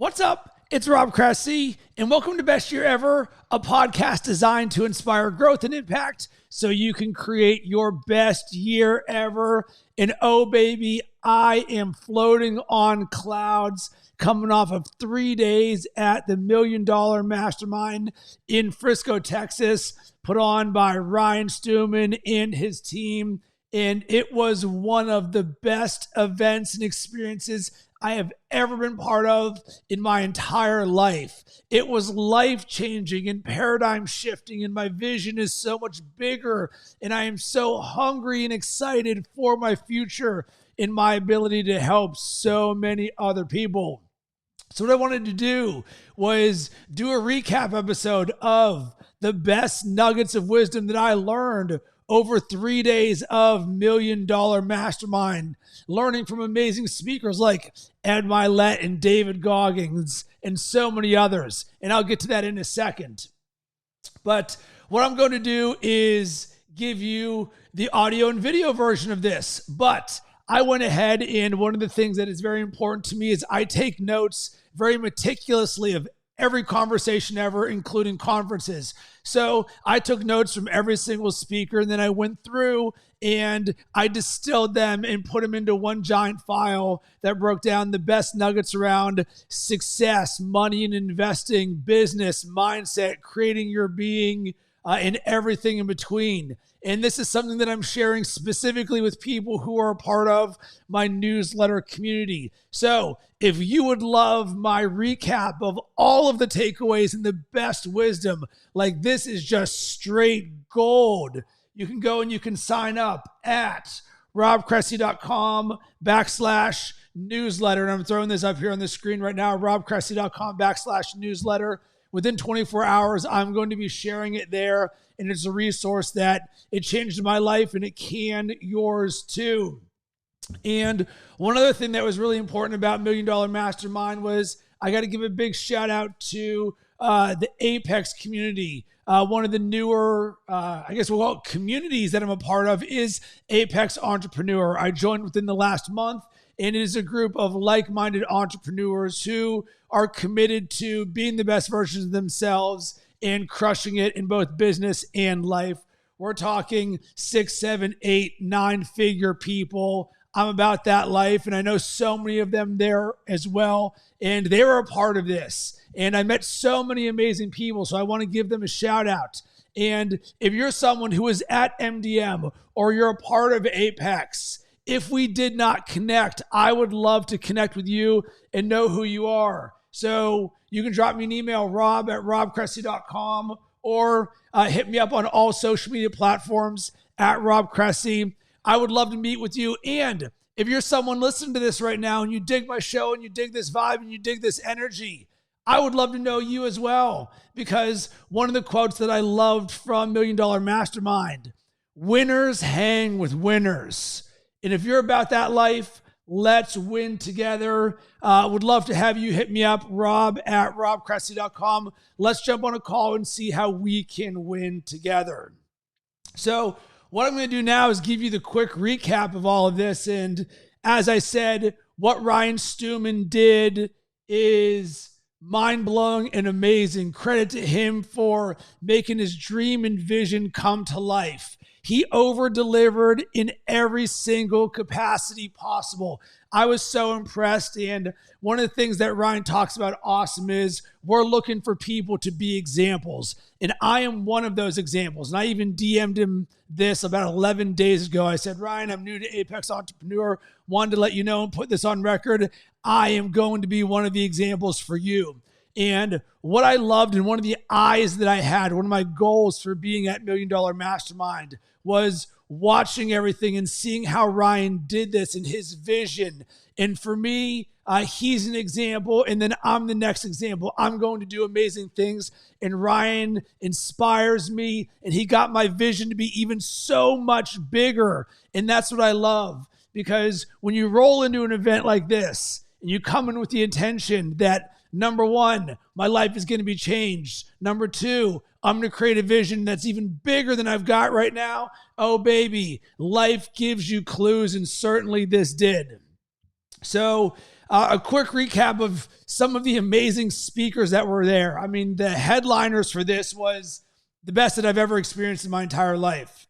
What's up? It's Rob Cressy, and welcome to Best Year Ever, a podcast designed to inspire growth and impact so you can create your best year ever. And oh, baby, I am floating on clouds coming off of 3 days at the Million Dollar Mastermind in Frisco, Texas, put on by Ryan Stewman and his team. And it was one of the best events and experiences I have ever been part of in my entire life. It was life-changing and paradigm-shifting, and my vision is so much bigger, and I am so hungry and excited for my future and my ability to help so many other people. So what I wanted to do was do a recap episode of the best nuggets of wisdom that I learned over 3 days of Million Dollar Mastermind, learning from amazing speakers like Ed Mylett and David Goggins and so many others. And I'll get to that in a second. But what I'm going to do is give you the audio and video version of this. But I went ahead, and one of the things that is very important to me is I take notes very meticulously of every conversation ever, including conferences. So I took notes from every single speaker, and then I went through and I distilled them and put them into one giant file that broke down the best nuggets around success, money and investing, business, mindset, creating your being, and everything in between. And this is something that I'm sharing specifically with people who are a part of my newsletter community. So if you would love my recap of all of the takeaways and the best wisdom, like this is just straight gold, you can go and you can sign up at robcressy.com/newsletter. And I'm throwing this up here on the screen right now, robcressy.com/newsletter. Within 24 hours, I'm going to be sharing it there. And it's a resource that it changed my life, and it can yours too. And one other thing that was really important about Million Dollar Mastermind was I got to give a big shout out to the Apex community. One of the newer, I guess we'll call it communities that I'm a part of is Apex Entrepreneur. I joined within the last month, and it is a group of like-minded entrepreneurs who are committed to being the best versions of themselves and crushing it in both business and life. We're talking 6, 7, 8, 9-figure people. I'm about that life, and I know so many of them there as well, and they were a part of this. And I met so many amazing people, so I want to give them a shout out. And if you're someone who is at MDM or you're a part of Apex, if we did not connect, I would love to connect with you and know who you are. So you can drop me an email, rob@robcressy.com, or hit me up on all social media platforms at Rob Cressy. I would love to meet with you. And if you're someone listening to this right now and you dig my show and you dig this vibe and you dig this energy, I would love to know you as well, because one of the quotes that I loved from Million Dollar Mastermind, winners hang with winners. And if you're about that life, let's win together. Would love to have you hit me up, rob@robcressy.com. Let's jump on a call and see how we can win together. So what I'm going to do now is give you the quick recap of all of this. And as I said, what Ryan Stewman did is mind-blowing and amazing. Credit to him for making his dream and vision come to life. He over-delivered in every single capacity possible. I was so impressed. And one of the things that Ryan talks about awesome is we're looking for people to be examples. And I am one of those examples. And I even DM'd him this about 11 days ago. I said, Ryan, I'm new to Apex Entrepreneur. Wanted to let you know and put this on record. I am going to be one of the examples for you. And what I loved, and one of the eyes that I had, one of my goals for being at Million Dollar Mastermind was watching everything and seeing how Ryan did this and his vision. And for me, he's an example, and then I'm the next example. I'm going to do amazing things, and Ryan inspires me, and he got my vision to be even so much bigger. And that's what I love, because when you roll into an event like this and you come in with the intention that, number one, my life is going to be changed. Number two, I'm going to create a vision that's even bigger than I've got right now. Oh, baby, life gives you clues, and certainly this did. So a quick recap of some of the amazing speakers that were there. I mean, the headliners for this was the best that I've ever experienced in my entire life.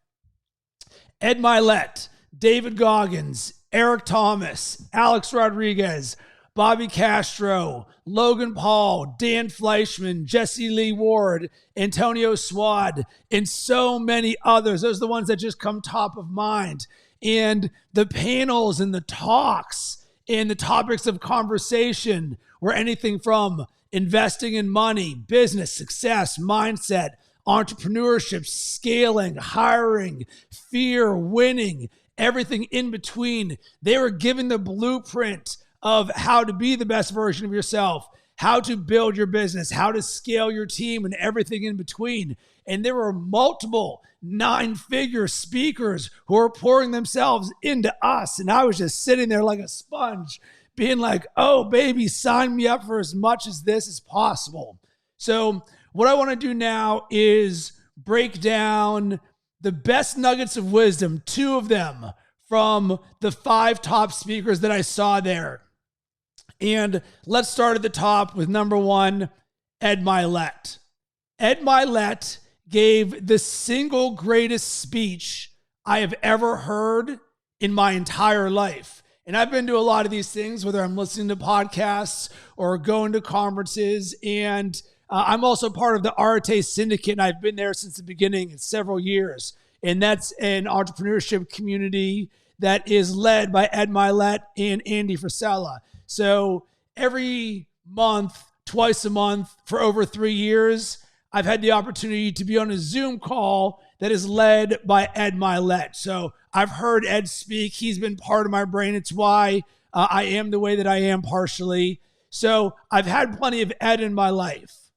Ed Mylett, David Goggins, Eric Thomas, Alex Rodriguez, Bobby Castro, Logan Paul, Dan Fleischman, Jesse Lee Ward, Antonio Swad, and so many others. Those are the ones that just come top of mind. And the panels and the talks and the topics of conversation were anything from investing in money, business, success, mindset, entrepreneurship, scaling, hiring, fear, winning, everything in between. They were giving the blueprint of how to be the best version of yourself, how to build your business, how to scale your team, and everything in between. And there were multiple 9-figure speakers who were pouring themselves into us. And I was just sitting there like a sponge, being like, oh, baby, sign me up for as much as this as possible. So what I want to do now is break down the best nuggets of wisdom, 2 of them from the 5 top speakers that I saw there. And let's start at the top with number 1, Ed Mylett. Ed Mylett gave the single greatest speech I have ever heard in my entire life. And I've been to a lot of these things, whether I'm listening to podcasts or going to conferences. And I'm also part of the Arete Syndicate, and I've been there since the beginning. It's several years. And that's an entrepreneurship community that is led by Ed Mylett and Andy Frisella. So every month, twice a month for over 3 years, I've had the opportunity to be on a Zoom call that is led by Ed Mylett. So I've heard Ed speak. He's been part of my brain. It's why I am the way that I am partially. So I've had plenty of Ed in my life.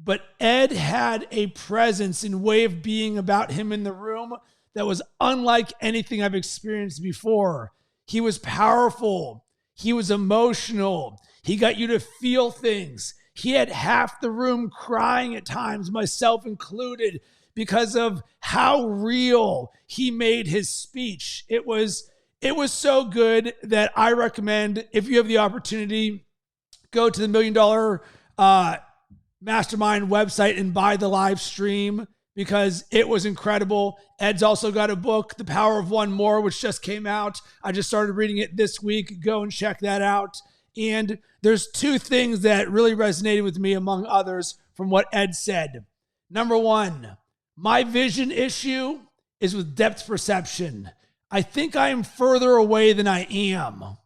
But Ed had a presence and way of being about him in the room that was unlike anything I've experienced before. He was powerful. He was emotional. He got you to feel things. He had half the room crying at times, myself included, because of how real he made his speech. It was so good that I recommend, if you have the opportunity, go to the Million Dollar Mastermind website and buy the live stream, because it was incredible. Ed's also got a book, The Power of One More, which just came out. I just started reading it this week. Go and check that out. And there's 2 things that really resonated with me, among others, from what Ed said. Number 1, my vision issue is with depth perception. I think I am further away than I am,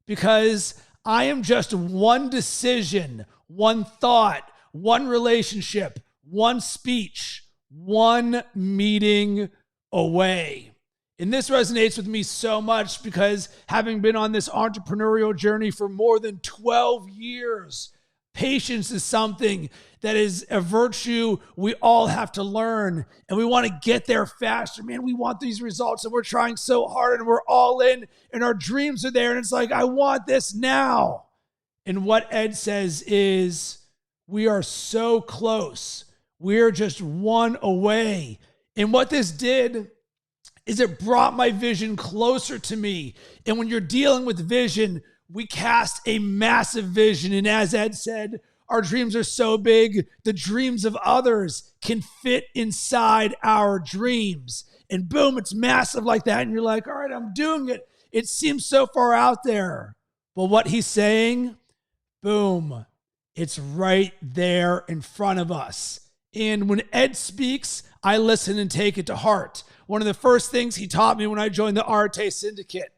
because I am just one decision, one thought, one relationship, one speech, one meeting away. And this resonates with me so much, because having been on this entrepreneurial journey for more than 12 years, patience is something that is a virtue we all have to learn. And we want to get there faster. Man, we want these results, and we're trying so hard, and we're all in, and our dreams are there. And it's like, I want this now. And what Ed says is, we are so close. We're just one away. And what this did is it brought my vision closer to me. And when you're dealing with vision, we cast a massive vision. And as Ed said, our dreams are so big, the dreams of others can fit inside our dreams. And boom, it's massive like that. And you're like, all right, I'm doing it. It seems so far out there. But what he's saying, boom, it's right there in front of us. And when Ed speaks, I listen and take it to heart. One of the first things he taught me when I joined the Arete Syndicate,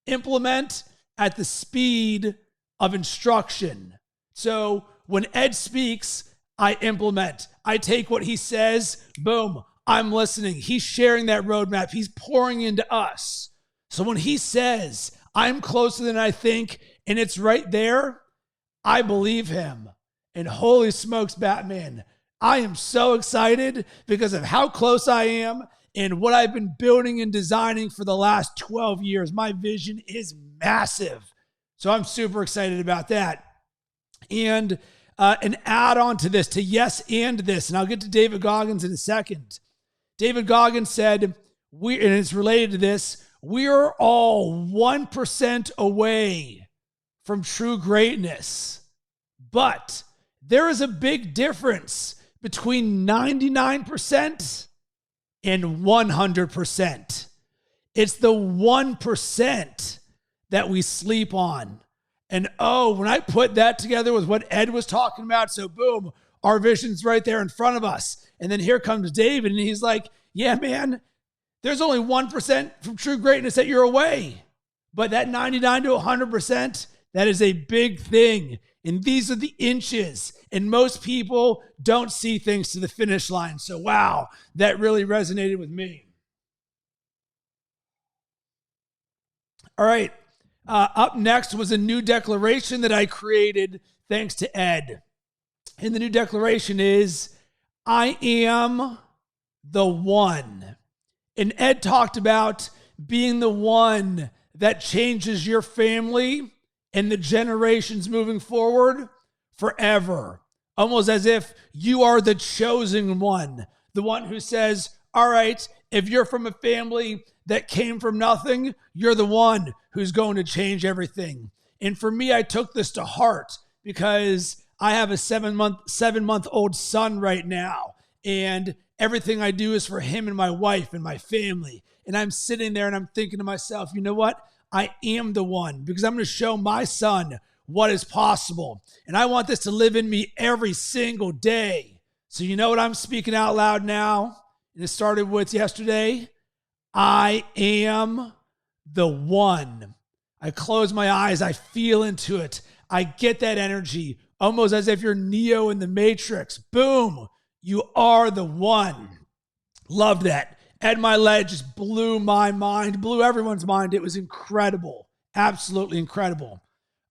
implement at the speed of instruction. So when Ed speaks, I implement. I take what he says, boom, I'm listening. He's sharing that roadmap. He's pouring into us. So when he says, I'm closer than I think, and it's right there, I believe him. And holy smokes, Batman, I am so excited because of how close I am and what I've been building and designing for the last 12 years. My vision is massive. So I'm super excited about that. And an add-on to this, to yes and this, and I'll get to David Goggins in a second. David Goggins said, and it's related to this, we are all 1% away from true greatness. But there is a big difference between 99% and 100%. It's the 1% that we sleep on. And when I put that together with what Ed was talking about, so boom, our vision's right there in front of us. And then here comes David, and he's like, yeah, man, there's only 1% from true greatness that you're away. But that 99 to 100%, that is a big thing. And these are the inches. And most people don't see things to the finish line. So, wow, that really resonated with me. All right. Up next was a new declaration that I created thanks to Ed. And the new declaration is, I am the one. And Ed talked about being the one that changes your family and the generations moving forward forever. Almost as if you are the chosen one, the one who says, all right, if you're from a family that came from nothing, you're the one who's going to change everything. And for me, I took this to heart because I have a 7-month-old son right now. And everything I do is for him and my wife and my family. And I'm sitting there and I'm thinking to myself, you know what? I am the one, because I'm going to show my son what is possible. And I want this to live in me every single day. So you know what I'm speaking out loud now? And it started with yesterday. I am the one. I close my eyes. I feel into it. I get that energy, almost as if you're Neo in the Matrix. Boom. You are the one. Love that. Ed Mylett just blew my mind, blew everyone's mind. It was incredible. Absolutely incredible.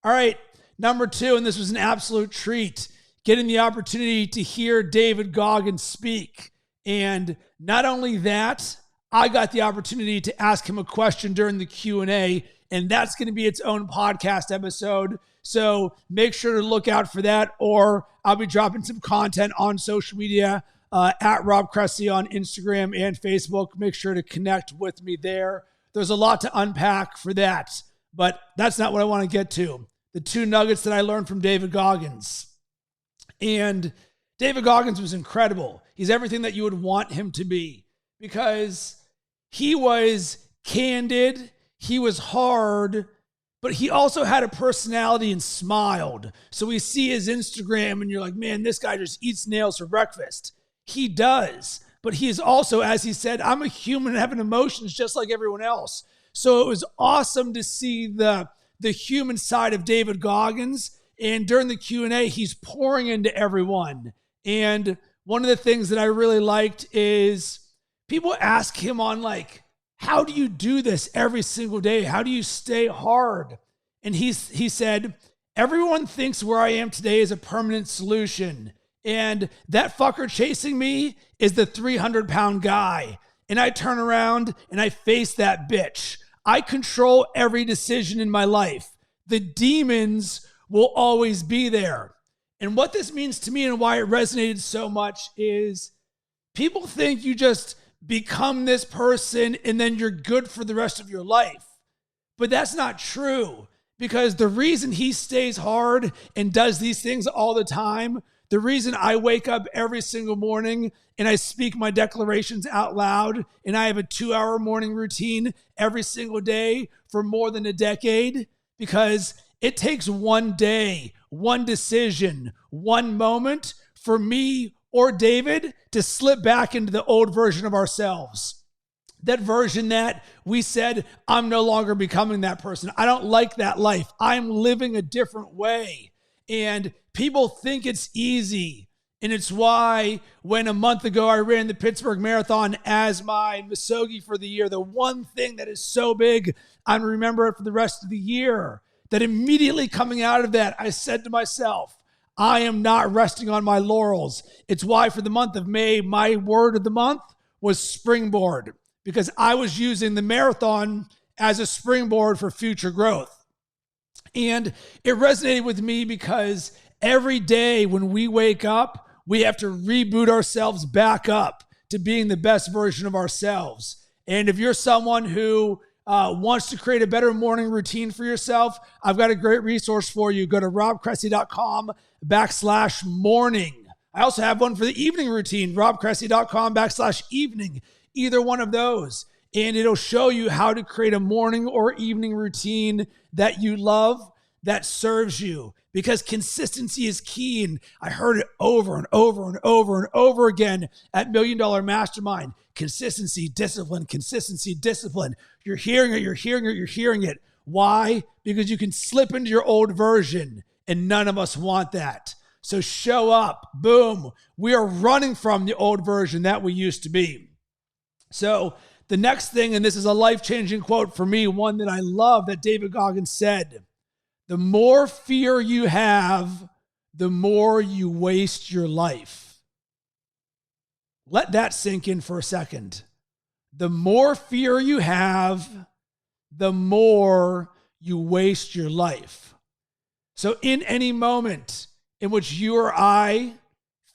All right. Number 2, and this was an absolute treat, getting the opportunity to hear David Goggins speak. And not only that, I got the opportunity to ask him a question during the Q&A, and that's going to be its own podcast episode. So make sure to look out for that, or I'll be dropping some content on social media at Rob Cressy on Instagram and Facebook. Make sure to connect with me there. There's a lot to unpack for that, but that's not what I want to get to. The 2 nuggets that I learned from David Goggins. And David Goggins was incredible. He's everything that you would want him to be, because he was candid, he was hard, but he also had a personality and smiled. So we see his Instagram and you're like, man, this guy just eats nails for breakfast. He does, but he is also, as he said, I'm a human having emotions just like everyone else. So it was awesome to see the human side of David Goggins. And during the Q&A, he's pouring into everyone. And one of the things that I really liked is people ask him on like, how do you do this every single day? How do you stay hard? And he said, everyone thinks where I am today is a permanent solution. And that fucker chasing me is the 300-pound guy. And I turn around and I face that bitch. I control every decision in my life. The demons will always be there. And what this means to me and why it resonated so much is people think you just become this person and then you're good for the rest of your life. But that's not true, because the reason he stays hard and does these things all the time, the reason I wake up every single morning and I speak my declarations out loud, and I have a 2-hour morning routine every single day for more than a decade, because it takes one day, one decision, one moment for me or David to slip back into the old version of ourselves. That version that we said, I'm no longer becoming that person. I don't like that life. I'm living a different way. And people think it's easy. And it's why when a month ago I ran the Pittsburgh Marathon as my Misogi for the year, the one thing that is so big, I'm going to remember it for the rest of the year, that immediately coming out of that, I said to myself, I am not resting on my laurels. It's why for the month of May, my word of the month was springboard, because I was using the marathon as a springboard for future growth. And it resonated with me because every day when we wake up, we have to reboot ourselves back up to being the best version of ourselves. And if you're someone who wants to create a better morning routine for yourself, I've got a great resource for you. Go to robcressy.com/morning. I also have one for the evening routine, robcressy.com/evening, either one of those. And it'll show you how to create a morning or evening routine that you love, that serves you, because consistency is key. And I heard it over and over and over and over again at Million Dollar Mastermind. Consistency, discipline, consistency, discipline. You're hearing it, you're hearing it, you're hearing it. Why? Because you can slip into your old version, and none of us want that. So show up. Boom. We are running from the old version that we used to be. So the next thing, and this is a life-changing quote for me, one that I love that David Goggins said, the more fear you have, the more you waste your life. Let that sink in for a second. The more fear you have, the more you waste your life. So in any moment in which you or I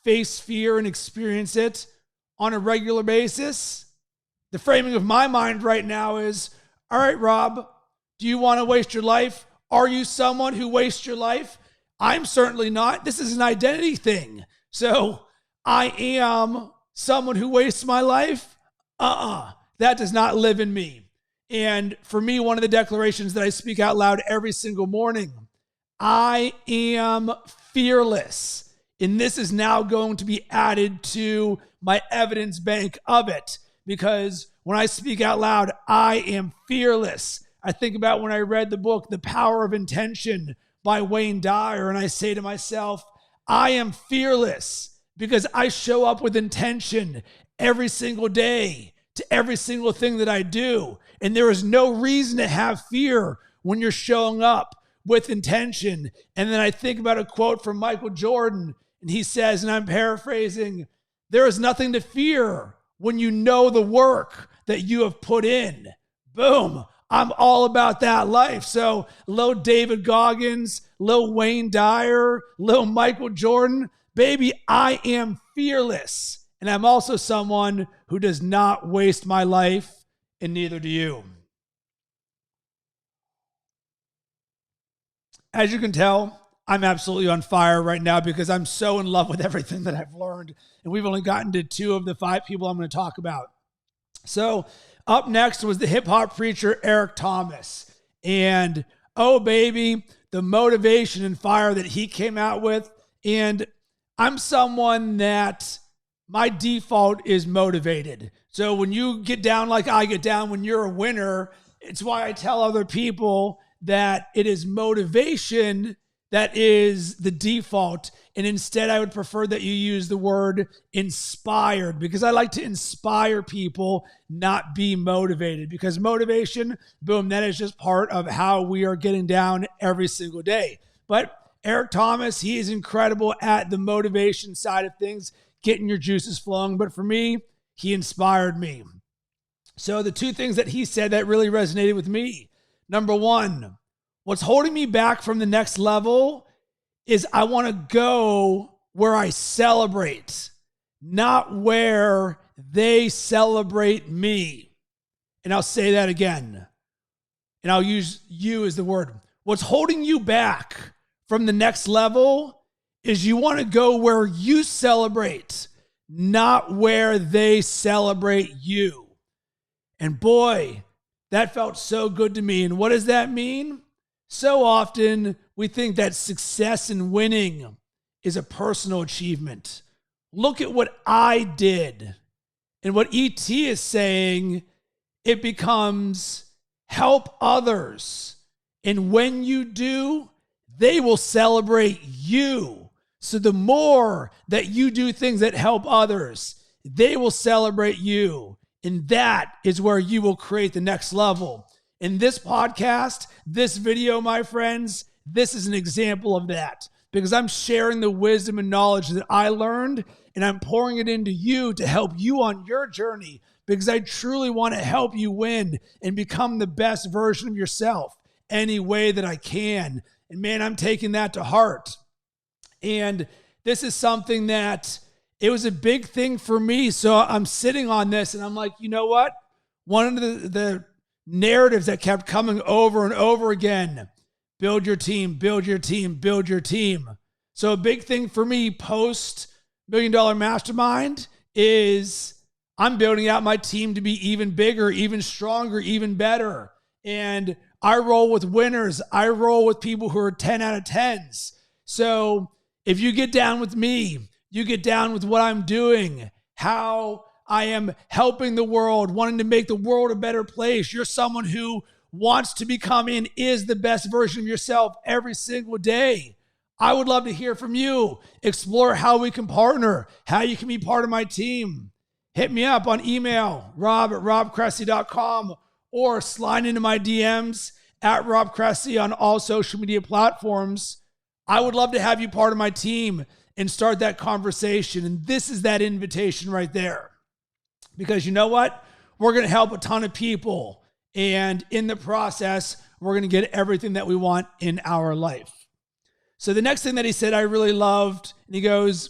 face fear and experience it on a regular basis, the framing of my mind right now is, all right, Rob, do you want to waste your life? Are you someone who wastes your life? I'm certainly not. This is an identity thing. So I am someone who wastes my life? That does not live in me. And for me, one of the declarations that I speak out loud every single morning, I am fearless. And this is now going to be added to my evidence bank of it. Because when I speak out loud, I am fearless. I think about when I read the book, The Power of Intention by Wayne Dyer, and I say to myself, I am fearless because I show up with intention every single day to every single thing that I do. And there is no reason to have fear when you're showing up with intention. And then I think about a quote from Michael Jordan, and he says, and I'm paraphrasing, there is nothing to fear when you know the work that you have put in. Boom. I'm all about that life. So little David Goggins, little Wayne Dyer, little Michael Jordan, baby, I am fearless. And I'm also someone who does not waste my life, and neither do you. As you can tell, I'm absolutely on fire right now because I'm so in love with everything that I've learned. And we've only gotten to 2 of the 5 people I'm going to talk about. So up next was the hip hop preacher, Eric Thomas. And oh, baby, the motivation and fire that he came out with. And I'm someone that my default is motivated. So when you get down like I get down, when you're a winner, it's why I tell other people that it is motivation that is the default. And instead, I would prefer that you use the word inspired, because I like to inspire people, not be motivated. Because motivation, boom, that is just part of how we are getting down every single day. But Eric Thomas, he is incredible at the motivation side of things, getting your juices flowing. But for me, he inspired me. So the 2 things that he said that really resonated with me. Number 1, what's holding me back from the next level is I want to go where I celebrate, not where they celebrate me. And I'll say that again. And I'll use you as the word. What's holding you back from the next level is you want to go where you celebrate, not where they celebrate you. And boy, that felt so good to me. And what does that mean? So often we think that success and winning is a personal achievement. Look at what I did. And what ET is saying, it becomes help others. And when you do, they will celebrate you. So the more that you do things that help others, they will celebrate you. And that is where you will create the next level. In this podcast, this video, my friends, this is an example of that, because I'm sharing the wisdom and knowledge that I learned, and I'm pouring it into you to help you on your journey, because I truly want to help you win and become the best version of yourself any way that I can. And man, I'm taking that to heart. And this is something that it was a big thing for me. So I'm sitting on this and I'm like, you know what? One of the narratives that kept coming over and over again. Build your team, build your team, build your team. So a big thing for me post Million Dollar Mastermind is I'm building out my team to be even bigger, even stronger, even better. And I roll with winners. I roll with people who are 10 out of 10s. So if you get down with me, you get down with what I'm doing, how I am helping the world, wanting to make the world a better place. You're someone who wants to become and is the best version of yourself every single day. I would love to hear from you. Explore how we can partner, how you can be part of my team. Hit me up on email, rob@robcressy.com, or slide into my DMs at Rob Cressy on all social media platforms. I would love to have you part of my team and start that conversation. And this is that invitation right there. Because you know what? We're going to help a ton of people. And in the process, we're going to get everything that we want in our life. So the next thing that he said I really loved, and he goes,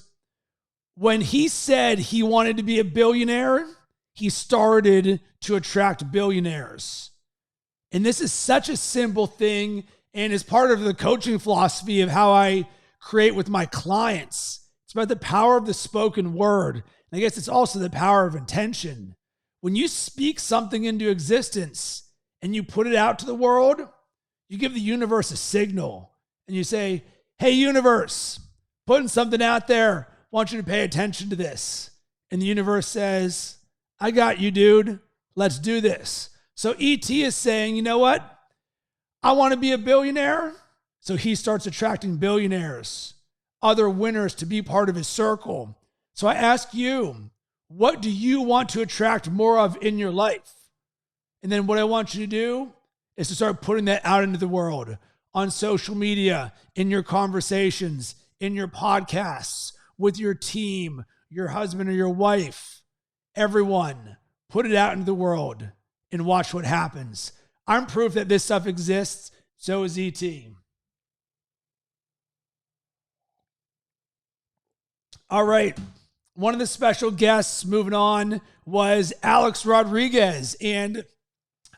when he said he wanted to be a billionaire, he started to attract billionaires. And this is such a simple thing and is part of the coaching philosophy of how I create with my clients. It's about the power of the spoken word. And I guess it's also the power of intention. When you speak something into existence and you put it out to the world, you give the universe a signal and you say, hey, universe, putting something out there. I want you to pay attention to this. And the universe says, I got you, dude. Let's do this. So ET is saying, you know what? I want to be a billionaire. So he starts attracting billionaires, other winners to be part of his circle. So I ask you, what do you want to attract more of in your life? And then what I want you to do is to start putting that out into the world on social media, in your conversations, in your podcasts, with your team, your husband or your wife. Everyone, put it out into the world and watch what happens. I'm proof that this stuff exists. So is ET. All right. One of the special guests, moving on, was Alex Rodriguez. And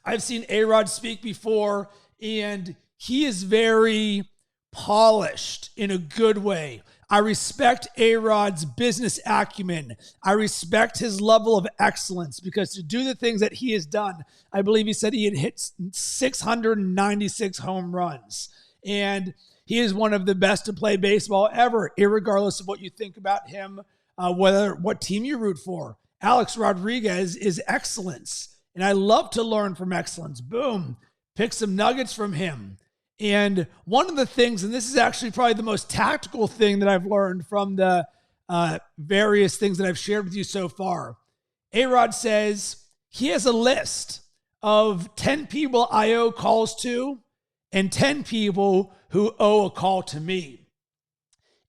I've seen A-Rod speak before, and he is very polished in a good way. I respect A-Rod's business acumen. I respect his level of excellence, because to do the things that he has done, I believe he said he had hit 696 home runs. And he is one of the best to play baseball ever, irregardless of what you think about him, what team you root for. Alex Rodriguez is excellence. And I love to learn from excellence. Boom. Pick some nuggets from him. And one of the things, and this is actually probably the most tactical thing that I've learned from the various things that I've shared with you so far. A-Rod says he has a list of 10 people I owe calls to and 10 people who owe a call to me.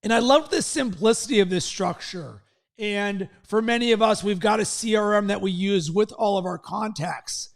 And I love the simplicity of this structure. And for many of us, we've got a CRM that we use with all of our contacts.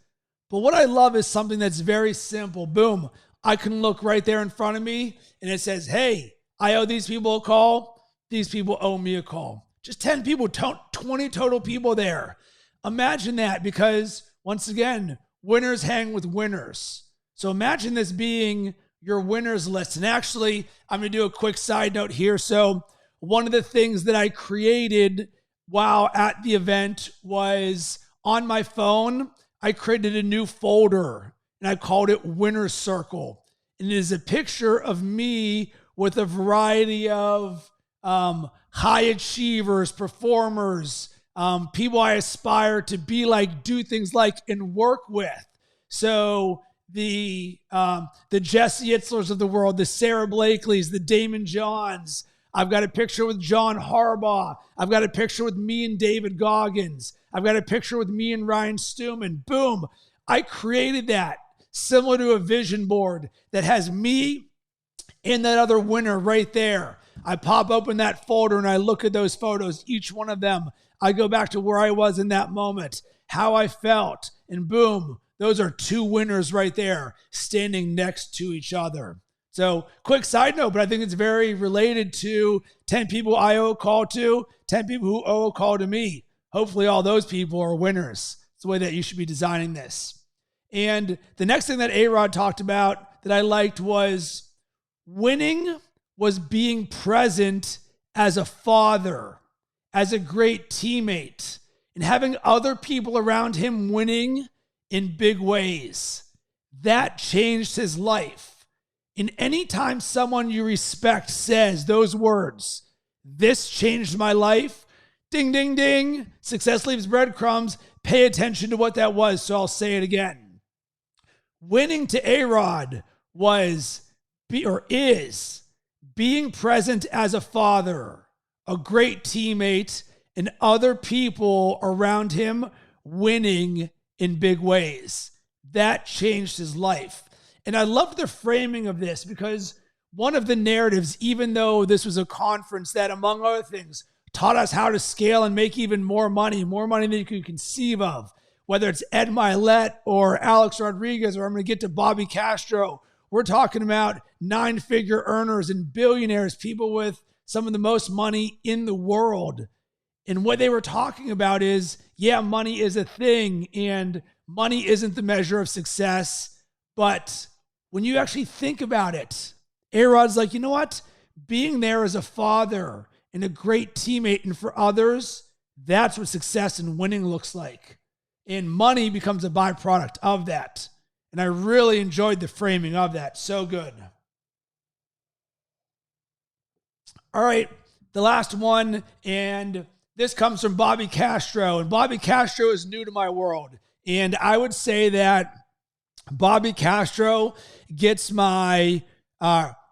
But what I love is something that's very simple. Boom. I can look right there in front of me and it says, hey, I owe these people a call. These people owe me a call. Just 10 people, 20 total people there. Imagine that, because once again, winners hang with winners. So imagine this being your winners list. And actually, I'm going to do a quick side note here. So one of the things that I created while at the event was on my phone, I created a new folder and I called it Winner's Circle. And it is a picture of me with a variety of high achievers, performers, people I aspire to be like, do things like, and work with. So the Jesse Itzlers of the world, the Sarah Blakeleys, the Damon Johns. I've got a picture with John Harbaugh. I've got a picture with me and David Goggins. I've got a picture with me and Ryan Stewman. Boom. I created that similar to a vision board that has me and that other winner right there. I pop open that folder and I look at those photos, each one of them. I go back to where I was in that moment, how I felt, and boom, those are two winners right there standing next to each other. So quick side note, but I think it's very related to 10 people I owe a call to, 10 people who owe a call to me. Hopefully all those people are winners. It's the way that you should be designing this. And the next thing that A-Rod talked about that I liked was winning was being present as a father, as a great teammate, and having other people around him winning in big ways. That changed his life. And anytime someone you respect says those words, "This changed my life," ding, ding, ding, success leaves breadcrumbs. Pay attention to what that was. So I'll say it again. Winning to A-Rod is being present as a father, a great teammate, and other people around him winning in big ways. That changed his life. And I loved the framing of this because one of the narratives, even though this was a conference that, among other things, taught us how to scale and make even more money than you can conceive of, whether it's Ed Mylett or Alex Rodriguez, or I'm going to get to Bobby Castro. We're talking about 9-figure earners and billionaires, people with some of the most money in the world. And what they were talking about is, yeah, money is a thing and money isn't the measure of success. But when you actually think about it, A-Rod's like, you know what? Being there as a father and a great teammate and for others, that's what success and winning looks like. And money becomes a byproduct of that. And I really enjoyed the framing of that. So good. All right, the last one, and this comes from Bobby Castro. And Bobby Castro is new to my world. And I would say that Bobby Castro gets my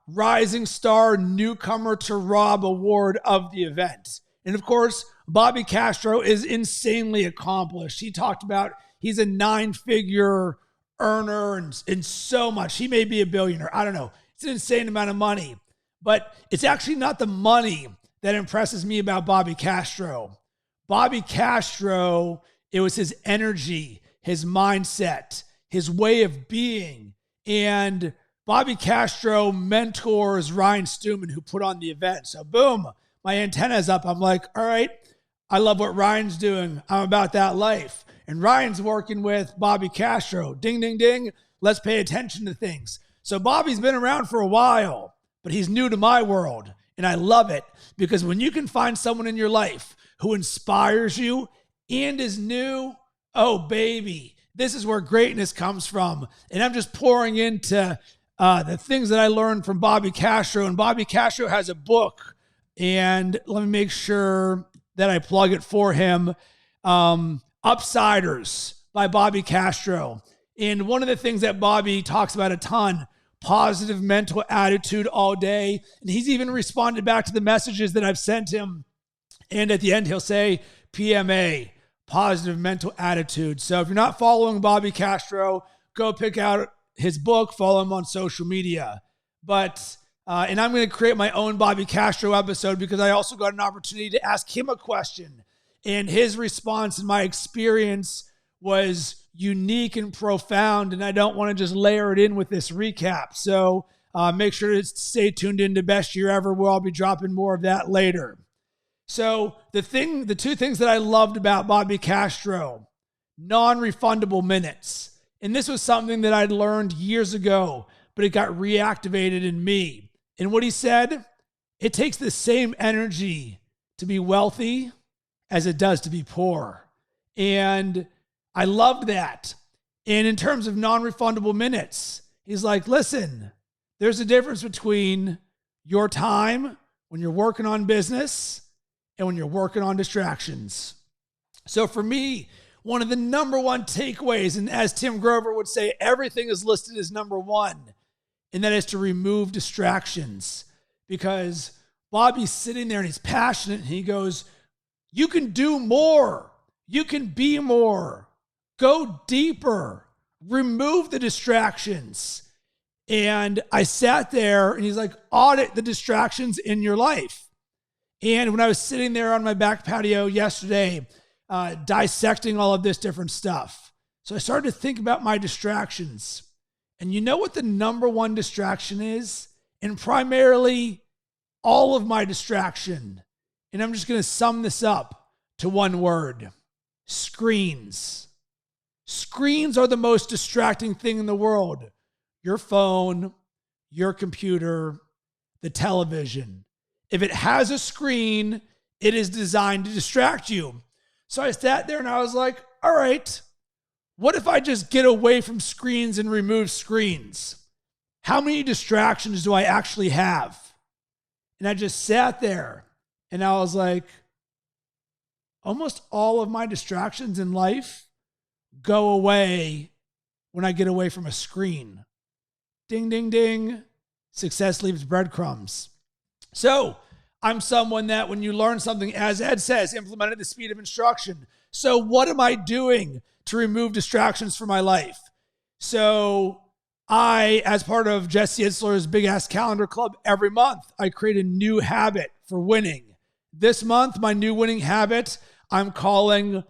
Rising Star Newcomer to Rob Award of the event. And of course, Bobby Castro is insanely accomplished. He talked about he's a 9-figure earner and so much. He may be a billionaire. I don't know. It's an insane amount of money. But it's actually not the money that impresses me about Bobby Castro. Bobby Castro, it was his energy, his mindset, his way of being. And Bobby Castro mentors Ryan Stewman, who put on the event. So boom, my antenna's up. I'm like, all right, I love what Ryan's doing. I'm about that life. And Ryan's working with Bobby Castro. Ding, ding, ding. Let's pay attention to things. So Bobby's been around for a while, but he's new to my world. And I love it because when you can find someone in your life who inspires you and is new, oh, baby, this is where greatness comes from. And I'm just pouring into the things that I learned from Bobby Castro. And Bobby Castro has a book. And let me make sure that I plug it for him. Upsiders by Bobby Castro. And one of the things that Bobby talks about a ton, positive mental attitude all day. And he's even responded back to the messages that I've sent him. And at the end, he'll say PMA, positive mental attitude. So if you're not following Bobby Castro, go pick out his book, follow him on social media. But, and I'm going to create my own Bobby Castro episode because I also got an opportunity to ask him a question. And his response and my experience was unique and profound. And I don't want to just layer it in with this recap. So make sure to stay tuned into Best Year Ever, where I'll be dropping more of that later. So the two things that I loved about Bobby Castro, non-refundable minutes. And this was something that I'd learned years ago, but it got reactivated in me. And what he said, it takes the same energy to be wealthy as it does to be poor. And I loved that. And in terms of non-refundable minutes, he's like, listen, there's a difference between your time when you're working on business and when you're working on distractions. So for me, one of the number one takeaways, and as Tim Grover would say, everything is listed as number one, and that is to remove distractions. Because Bobby's sitting there and he's passionate and he goes, you can do more. You can be more. Go deeper. Remove the distractions. And I sat there and he's like, audit the distractions in your life. And when I was sitting there on my back patio yesterday, dissecting all of this different stuff, so I started to think about my distractions. And you know what the number one distraction is? And primarily all of my distraction. And I'm just going to sum this up to one word: screens. Screens are the most distracting thing in the world. Your phone, your computer, the television. If it has a screen, it is designed to distract you. So I sat there and I was like, all right, what if I just get away from screens and remove screens? How many distractions do I actually have? And I just sat there and I was like, almost all of my distractions in life go away when I get away from a screen. Ding, ding, ding. Success leaves breadcrumbs. So I'm someone that when you learn something, as Ed says, implement at the speed of instruction. So what am I doing to remove distractions from my life? So I, as part of Jesse Itzler's Big Ass Calendar Club, every month I create a new habit for winning. This month, my new winning habit, I'm calling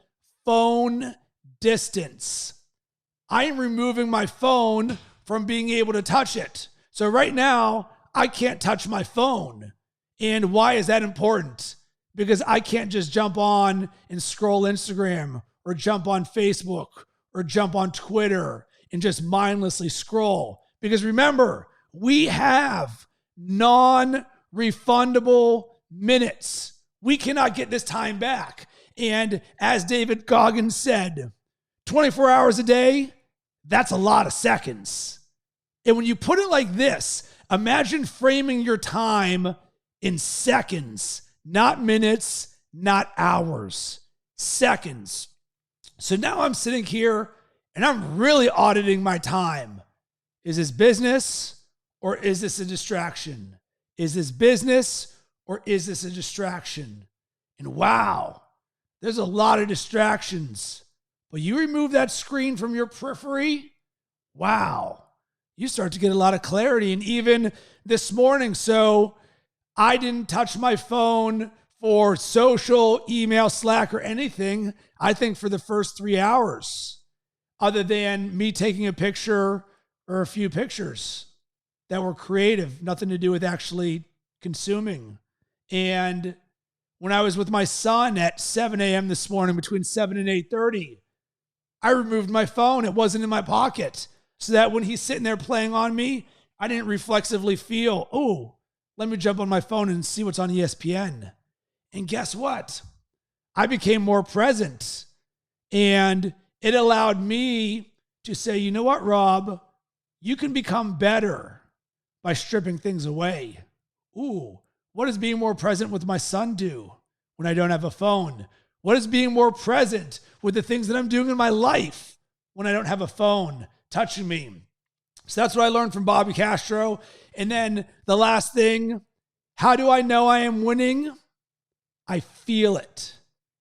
phone distance. I am removing my phone from being able to touch it. So right now, I can't touch my phone. And why is that important? Because I can't just jump on and scroll Instagram or jump on Facebook or jump on Twitter and just mindlessly scroll. Because remember, we have non-refundable minutes. We cannot get this time back. And as David Goggins said, 24 hours a day, that's a lot of seconds. And when you put it like this, imagine framing your time in seconds, not minutes, not hours, seconds. So now I'm sitting here and I'm really auditing my time. Is this business or is this a distraction? Is this business or is this a distraction? And wow, there's a lot of distractions. But you remove that screen from your periphery, wow, you start to get a lot of clarity. And even this morning, so I didn't touch my phone for social, email, Slack, or anything, I think for the first 3 hours, other than me taking a picture or a few pictures that were creative, nothing to do with actually consuming. And when I was with my son at 7 a.m. this morning, between 7 and 8:30, I removed my phone. It wasn't in my pocket. So that when he's sitting there playing on me, I didn't reflexively feel, oh, let me jump on my phone and see what's on ESPN. And guess what? I became more present. And it allowed me to say, you know what, Rob? You can become better by stripping things away. Ooh, what does being more present with my son do when I don't have a phone? What is being more present with the things that I'm doing in my life when I don't have a phone touching me? So that's what I learned from Bobby Castro. And then the last thing, how do I know I am winning? I feel it.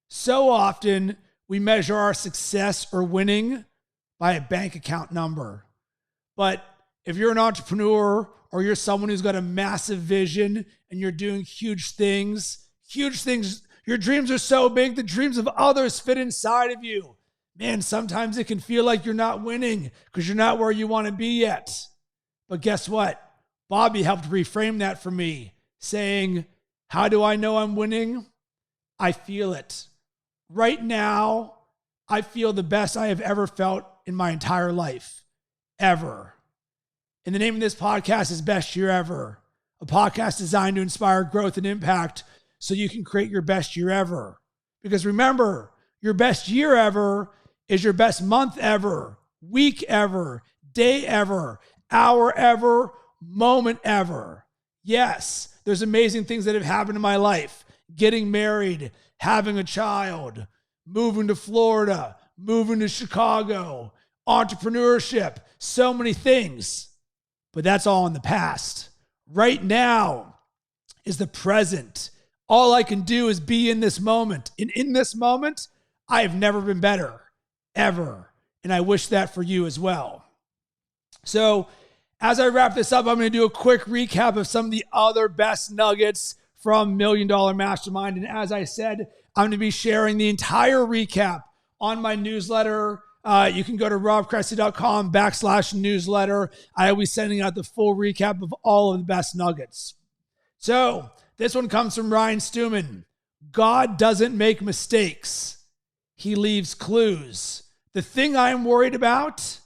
So often we measure our success or winning by a bank account number. But if you're an entrepreneur or you're someone who's got a massive vision and you're doing huge things, your dreams are so big, the dreams of others fit inside of you. Man, sometimes it can feel like you're not winning because you're not where you want to be yet. But guess what? Bobby helped reframe that for me, saying, how do I know I'm winning? I feel it. Right now, I feel the best I have ever felt in my entire life, ever. And the name of this podcast is Best Year Ever, a podcast designed to inspire growth and impact so you can create your best year ever. Because remember, your best year ever is your best month ever, week ever, day ever, hour ever, moment ever. Yes, there's amazing things that have happened in my life. Getting married, having a child, moving to Florida, moving to Chicago, entrepreneurship, so many things. But that's all in the past. Right now is the present. All I can do is be in this moment. And in this moment, I have never been better, ever. And I wish that for you as well. So as I wrap this up, I'm going to do a quick recap of some of the other best nuggets from Million Dollar Mastermind. And as I said, I'm going to be sharing the entire recap on my newsletter. You can go to robcressy.com/newsletter. I will be sending out the full recap of all of the best nuggets. So this one comes from Ryan Stewman. God doesn't make mistakes. He leaves clues. The thing I am worried about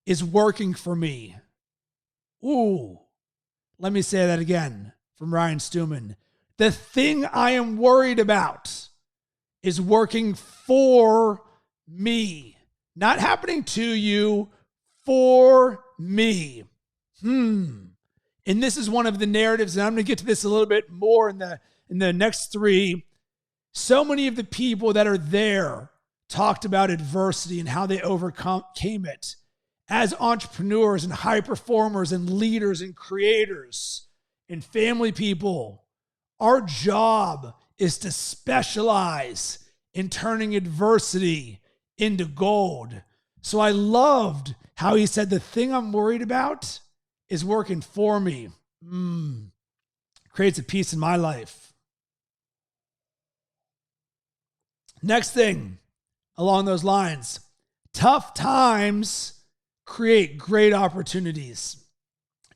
is working for me. Ooh, let me say that again from Ryan Stewman. The thing I am worried about is working for me. Not happening to you, for me. And this is one of the narratives, and I'm going to get to this a little bit more in the next three. So many of the people that are there talked about adversity and how they overcame it. As entrepreneurs and high performers and leaders and creators and family people, our job is to specialize in turning adversity into gold. So I loved how he said, the thing I'm worried about is working for me. Creates a peace in my life. Next thing along those lines, tough times create great opportunities.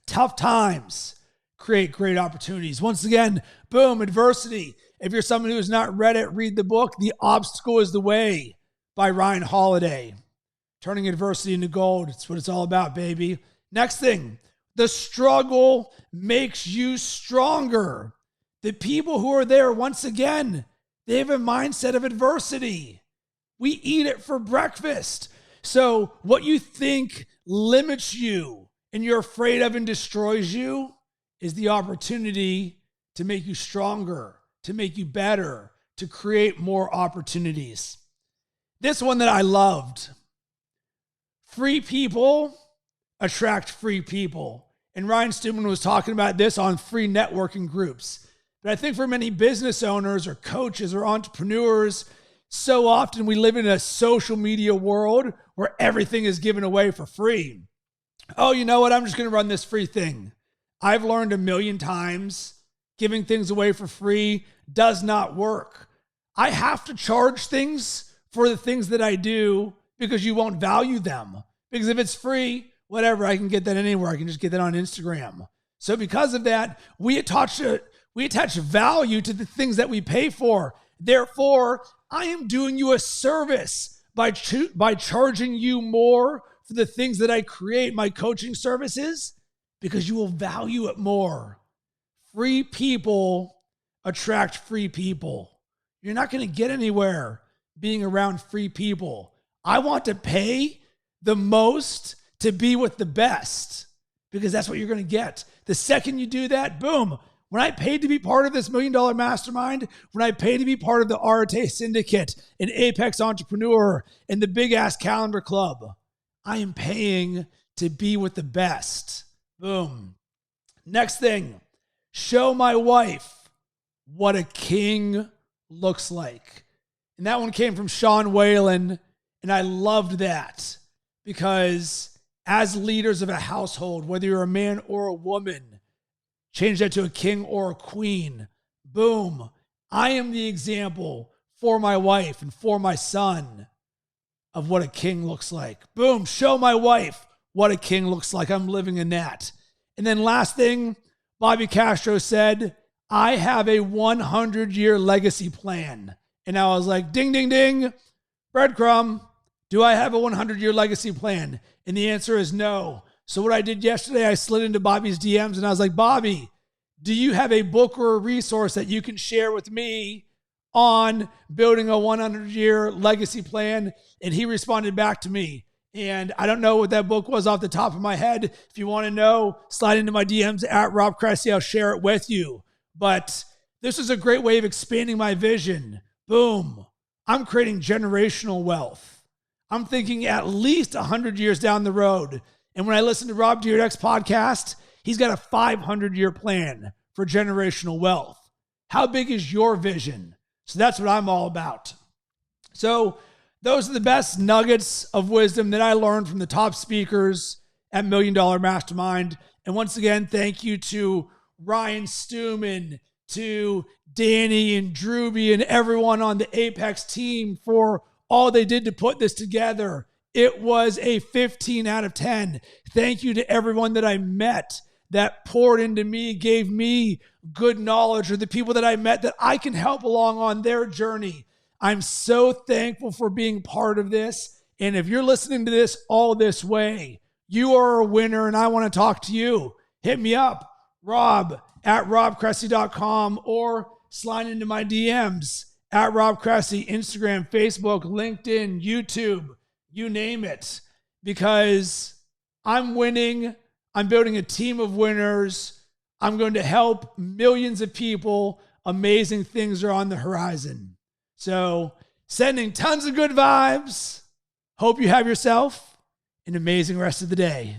Tough times create great opportunities. Once again, boom, adversity. If you're someone who has not read it, read the book, The Obstacle is the Way by Ryan Holiday. Turning adversity into gold. It's what it's all about, baby. Next thing, the struggle makes you stronger. The people who are there, once again, they have a mindset of adversity. We eat it for breakfast. So what you think limits you and you're afraid of and destroys you is the opportunity to make you stronger, to make you better, to create more opportunities. This one that I loved. Free people attract free people. And Ryan Stewman was talking about this on free networking groups. But I think for many business owners or coaches or entrepreneurs, so often we live in a social media world where everything is given away for free. Oh, you know what? I'm just going to run this free thing. I've learned 1,000,000 times giving things away for free does not work. I have to charge things for the things that I do because you won't value them. Because if it's free, whatever, I can get that anywhere. I can just get that on Instagram. So because of that, we attach value to the things that we pay for. Therefore, I am doing you a service by charging you more for the things that I create, my coaching services, because you will value it more. Free people attract free people. You're not going to get anywhere being around free people. I want to pay the most to be with the best because that's what you're going to get. The second you do that, boom. When I paid to be part of this $1 Million Mastermind, when I paid to be part of the Arete Syndicate, an Apex Entrepreneur, and the Big Ass Calendar Club, I am paying to be with the best. Boom. Next thing, show my wife what a king looks like. And that one came from Sean Whalen, and I loved that because as leaders of a household, whether you're a man or a woman, change that to a king or a queen. Boom. I am the example for my wife and for my son of what a king looks like. Boom. Show my wife what a king looks like. I'm living in that. And then last thing, Bobby Castro said, I have a 100-year legacy plan. And I was like, ding, ding, ding, breadcrumb. Do I have a 100-year legacy plan? And the answer is no. So what I did yesterday, I slid into Bobby's DMs and I was like, Bobby, do you have a book or a resource that you can share with me on building a 100-year legacy plan? And he responded back to me. And I don't know what that book was off the top of my head. If you want to know, slide into my DMs at Rob Cressy. I'll share it with you. But this is a great way of expanding my vision. Boom. I'm creating generational wealth. I'm thinking at least 100 years down the road. And when I listen to Rob Dyrdek's podcast, he's got a 500-year plan for generational wealth. How big is your vision? So that's what I'm all about. So those are the best nuggets of wisdom that I learned from the top speakers at Million Dollar Mastermind. And once again, thank you to Ryan Stewman, to Danny and Drewby and everyone on the Apex team for all they did to put this together. It was a 15 out of 10. Thank you to everyone that I met that poured into me, gave me good knowledge, or the people that I met that I can help along on their journey. I'm so thankful for being part of this. And if you're listening to this all this way, you are a winner and I want to talk to you. Hit me up, rob@robcressy.com, or slide into my DMs at Rob Cressy, Instagram, Facebook, LinkedIn, YouTube, you name it. Because I'm winning. I'm building a team of winners. I'm going to help millions of people. Amazing things are on the horizon. So sending tons of good vibes. Hope you have yourself an amazing rest of the day.